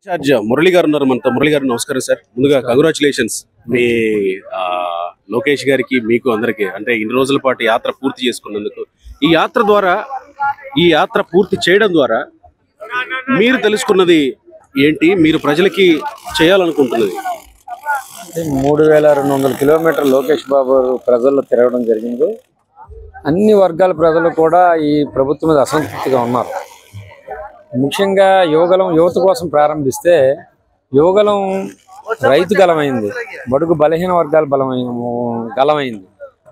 Incharge Murali గారు ఉన్నారు మనతో. మురళి గారు నమస్కారం సార్. ముందుగా కంగ్రాచులేషన్స్ మీ లోకేష్ గారికి, మీకు అందరికి. అంటే ఇన్ని రోజుల పాటు యాత్ర పూర్తి చేసుకున్నందుకు. ఈ యాత్ర పూర్తి చేయడం ద్వారా మీరు తెలుసుకున్నది ఏంటి, మీరు ప్రజలకి చేయాలనుకుంటున్నది? 3200 కిలోమీటర్లు లోకేష్ బాబు ప్రజల్లో తిరగడం జరిగింది. అన్ని వర్గాల ప్రజలు కూడా ఈ ప్రభుత్వం మీద అసంతృప్తిగా ఉన్నారు. ముఖ్యంగా యువత కోసం ప్రారంభిస్తే యువగలం రైతు గలమైంది, బడుగు బలహీన వర్గాల గలమైంది,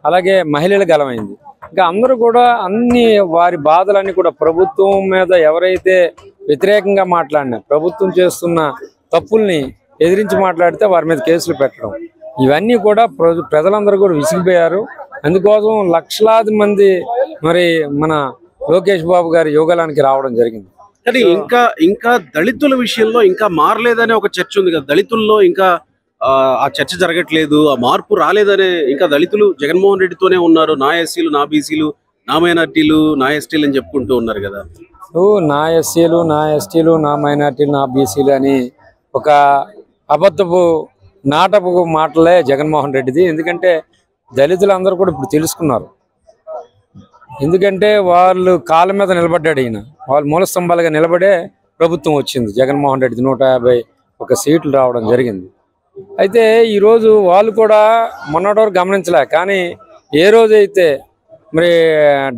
అలాగే మహిళల గలమైంది. ఇంకా అందరూ కూడా అన్ని వారి బాధలన్నీ కూడా ప్రభుత్వం మీద ఎవరైతే వ్యతిరేకంగా మాట్లాడినా, ప్రభుత్వం చేస్తున్న తప్పుల్ని ఎదిరించి మాట్లాడితే వారి మీద కేసులు పెట్టడం, ఇవన్నీ కూడా ప్రజలందరూ కూడా విసిగిపోయారు. అందుకోసం లక్షలాది మంది మరి మన లోకేష్ బాబు గారి యువగలానికి రావడం జరిగింది. కానీ ఇంకా దళితుల విషయంలో ఇంకా మారలేదనే ఒక చర్చ ఉంది కదా. దళితుల్లో ఇంకా ఆ చర్చ జరగట్లేదు, ఆ మార్పు రాలేదనే, ఇంకా దళితులు జగన్మోహన్ రెడ్డితోనే ఉన్నారు. నా ఎస్సీలు, నా బీసీలు, నా మైనార్టీలు, నా ఎస్టీలు అని చెప్పుకుంటూ ఉన్నారు కదా. నా ఎస్సీలు, నా ఎస్టీలు, నా మైనార్టీలు, నా బీసీలు అని ఒక అబద్ధపు నాటపు మాటలే జగన్మోహన్ రెడ్డిది. ఎందుకంటే దళితులందరూ కూడా ఇప్పుడు తెలుసుకున్నారు. ఎందుకంటే వాళ్ళు కాళ్ళ మీద నిలబడ్డాడు ఈయన, వాళ్ళు మూల స్తంభాలుగా నిలబడే ప్రభుత్వం వచ్చింది. జగన్మోహన్ రెడ్డిది 151 సీట్లు రావడం జరిగింది. అయితే ఈరోజు వాళ్ళు కూడా మొన్నటి వరకు గమనించలే, కానీ ఏ రోజైతే మరి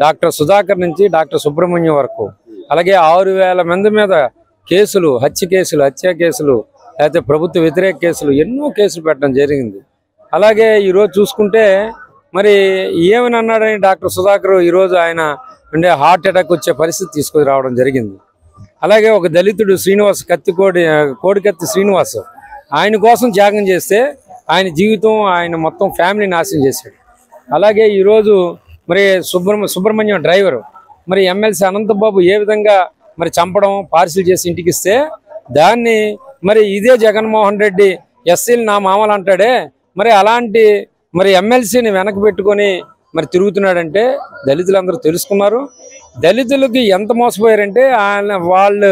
డాక్టర్ సుధాకర్ నుంచి డాక్టర్ సుబ్రహ్మణ్యం వరకు, అలాగే 6000 మంది మీద కేసులు, హత్య కేసులు, లేకపోతే ప్రభుత్వ వ్యతిరేక కేసులు, ఎన్నో కేసులు పెట్టడం జరిగింది. అలాగే ఈరోజు చూసుకుంటే మరి ఏమని అన్నాడని డాక్టర్ సుధాకర్ ఈరోజు ఆయన అంటే హార్ట్ అటాక్ వచ్చే పరిస్థితి తీసుకొని రావడం జరిగింది. అలాగే ఒక దళితుడు శ్రీనివాస్, కోడికత్తి శ్రీనివాస్, ఆయన కోసం త్యాగం చేస్తే ఆయన జీవితం, ఆయన మొత్తం ఫ్యామిలీ నాశనం చేశాడు. అలాగే ఈరోజు మరి సుబ్రహ్మణ్యం డ్రైవరు, మరి ఎమ్మెల్సీ అనంతబాబు ఏ విధంగా మరి చంపడం, పార్సిల్ చేసి ఇంటికి ఇస్తే దాన్ని మరి ఇదే జగన్మోహన్ రెడ్డి ఎస్సీలు నా మామలు అంటాడే, మరి అలాంటి మరి ఎమ్మెల్సీని వెనక పెట్టుకొని మరి తిరుగుతున్నాడంటే దళితులందరూ తెలుసుకున్నారు. దళితులకి ఎంత మోసపోయారంటే వాళ్ళు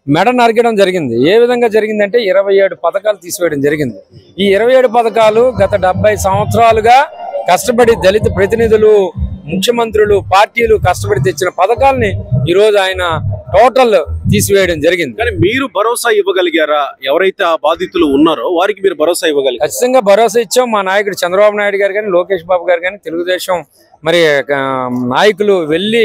మెడ నరికడం జరిగింది. ఏ విధంగా జరిగిందంటే 27 పథకాలు తీసివేయడం జరిగింది. ఈ 27 పథకాలు గత 70 సంవత్సరాలుగా కష్టపడి దళిత ప్రతినిధులు, ముఖ్యమంత్రులు, పార్టీలు కష్టపడి తెచ్చిన పథకాలని ఈరోజు ఆయన టోటల్ తీసివేయడం జరిగింది. కానీ మీరు భరోసా ఇవ్వగలిగారా? ఎవరైతే ఆ బాధితులు ఉన్నారో వారికి మీరు భరోసా ఇవ్వగలిగారు? ఖచ్చితంగా భరోసా ఇచ్చాం. మా నాయకుడు చంద్రబాబు నాయుడు గారు కానీ, లోకేష్ బాబు గారు కానీ, తెలుగుదేశం మరి నాయకులు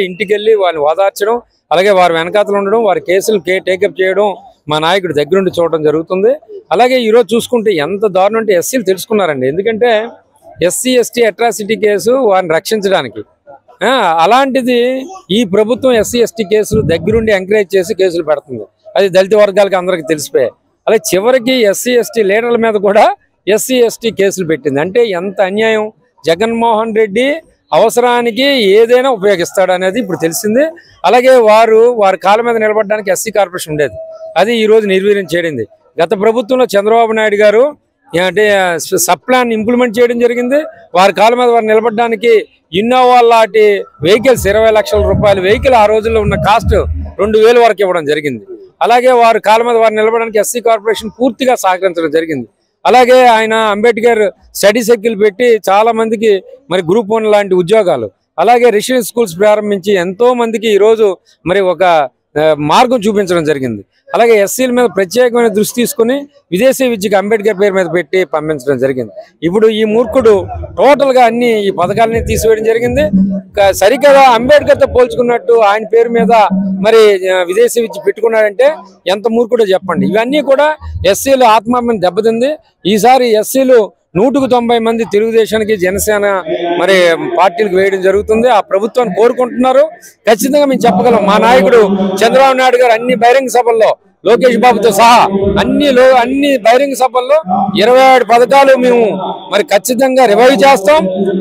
ఇంటికి వెళ్ళి వాళ్ళని ఓదార్చడం, అలాగే వారి వెనకాతలు ఉండడం, వారి కేసులు టేకప్ చేయడం మా నాయకుడు దగ్గరుండి చూడడం జరుగుతుంది. అలాగే ఈరోజు చూసుకుంటే ఎంత దారుణం అంటే ఎస్సీలు తెలుసుకున్నారండి. ఎందుకంటే ఎస్సీ ఎస్టీ అట్రాసిటీ కేసు వారిని రక్షించడానికి, అలాంటిది ఈ ప్రభుత్వం ఎస్సీ ఎస్టీ కేసులు దగ్గరుండి ఎంకరేజ్ చేసి కేసులు పెడుతుంది. అది దళిత వర్గాలకు అందరికీ తెలిసిపోయాయి. అలాగే చివరికి ఎస్సీ ఎస్టీ లీడర్ల మీద కూడా ఎస్సీ ఎస్టీ కేసులు పెట్టింది. అంటే ఎంత అన్యాయం! జగన్మోహన్ రెడ్డి అవసరానికి ఏదైనా ఉపయోగిస్తాడు అనేది ఇప్పుడు తెలిసింది. అలాగే వారి కాళ్ళ మీద నిలబడడానికి ఎస్సీ కార్పొరేషన్ ఉండేది, అది ఈరోజు నిర్వీర్యం చేయడింది. గత ప్రభుత్వంలో చంద్రబాబు నాయుడు గారు అంటే సబ్ ప్లాన్ ఇంప్లిమెంట్ చేయడం జరిగింది. వారి కాళ్ళ మీద వారు నిలబడడానికి ఇన్నోవా లాంటి వెహికల్స్, 20 లక్షల రూపాయల వెహికల్ ఆ రోజుల్లో ఉన్న కాస్ట్ 2000 వరకు ఇవ్వడం జరిగింది. అలాగే వారి కాళ్ళ మీద వారు నిలబడడానికి ఎస్సీ కార్పొరేషన్ పూర్తిగా సహకరించడం జరిగింది. అలాగే ఆయన అంబేద్కర్ స్టడీ సర్కిల్ పెట్టి చాలా మందికి మరి గ్రూప్ 1 లాంటి ఉద్యోగాలు, అలాగే రెసిడెన్షియల్ స్కూల్స్ ప్రారంభించి ఎంతో మందికి ఈరోజు మరి ఒక మార్గం చూపించడం జరిగింది. అలాగే ఎస్సీల మీద ప్రత్యేకమైన దృష్టి తీసుకుని విదేశీ విద్యకు అంబేద్కర్ పేరు మీద పెట్టి పంపించడం జరిగింది. ఇప్పుడు ఈ మూర్ఖుడు టోటల్గా ఈ పథకాలని తీసివేయడం జరిగింది. సరికదా అంబేద్కర్తో పోల్చుకున్నట్టు ఆయన పేరు మీద మరి విదేశీ విద్య పెట్టుకున్నాడంటే ఎంత మూర్ఖుడో చెప్పండి. ఇవన్నీ కూడా ఎస్సీలు ఆత్మాభిమానం దెబ్బతింది. ఈసారి ఎస్సీలు 190 మంది తెలుగుదేశానికి, జనసేన మరి పార్టీలకు వేయడం జరుగుతుంది. ఆ ప్రభుత్వాన్ని కోరుకుంటున్నారు. ఖచ్చితంగా మేము చెప్పగలం, మా నాయకుడు చంద్రబాబు నాయుడు గారు అన్ని బహిరంగ సభల్లో, లోకేష్ బాబుతో సహా అన్ని బహిరంగ సభల్లో 27 పథకాలు మేము మరి ఖచ్చితంగా రివైవ్ చేస్తాం,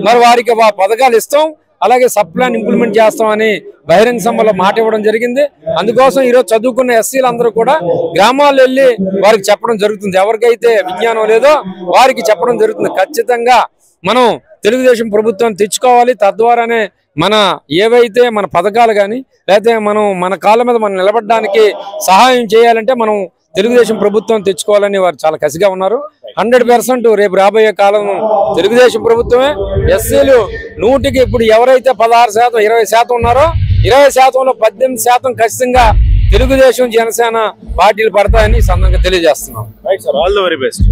మరి వారికి ఆ పథకాలు ఇస్తాం, అలాగే సబ్ ప్లాన్ ఇంప్లిమెంట్ చేస్తామని బహిరంగ సభలో మాట ఇవ్వడం జరిగింది. అందుకోసం ఈరోజు చదువుకున్న ఎస్సీలందరూ కూడా గ్రామాల్లో వెళ్ళి వారికి చెప్పడం జరుగుతుంది. ఎవరికైతే విజ్ఞానం లేదో వారికి చెప్పడం జరుగుతుంది. ఖచ్చితంగా మనం తెలుగుదేశం ప్రభుత్వాన్ని తెచ్చుకోవాలి. తద్వారానే మన ఏవైతే మన పథకాలు కానీ లేకపోతే మనం మన కాళ్ళ మీద మనం నిలబడడానికి సహాయం చేయాలంటే మనం తెలుగుదేశం ప్రభుత్వం తెచ్చుకోవాలని వారు చాలా కసిగా ఉన్నారు. 100% రేపు రాబోయే కాలం తెలుగుదేశం ప్రభుత్వమే. ఎస్సీలు 100కి ఇప్పుడు ఎవరైతే 16%, 20% ఉన్నారో 20%లో 18% ఖచ్చితంగా తెలుగుదేశం, జనసేన పార్టీలు పడతాయని సందర్భంగా తెలియజేస్తున్నాం. Right sir, all the very best.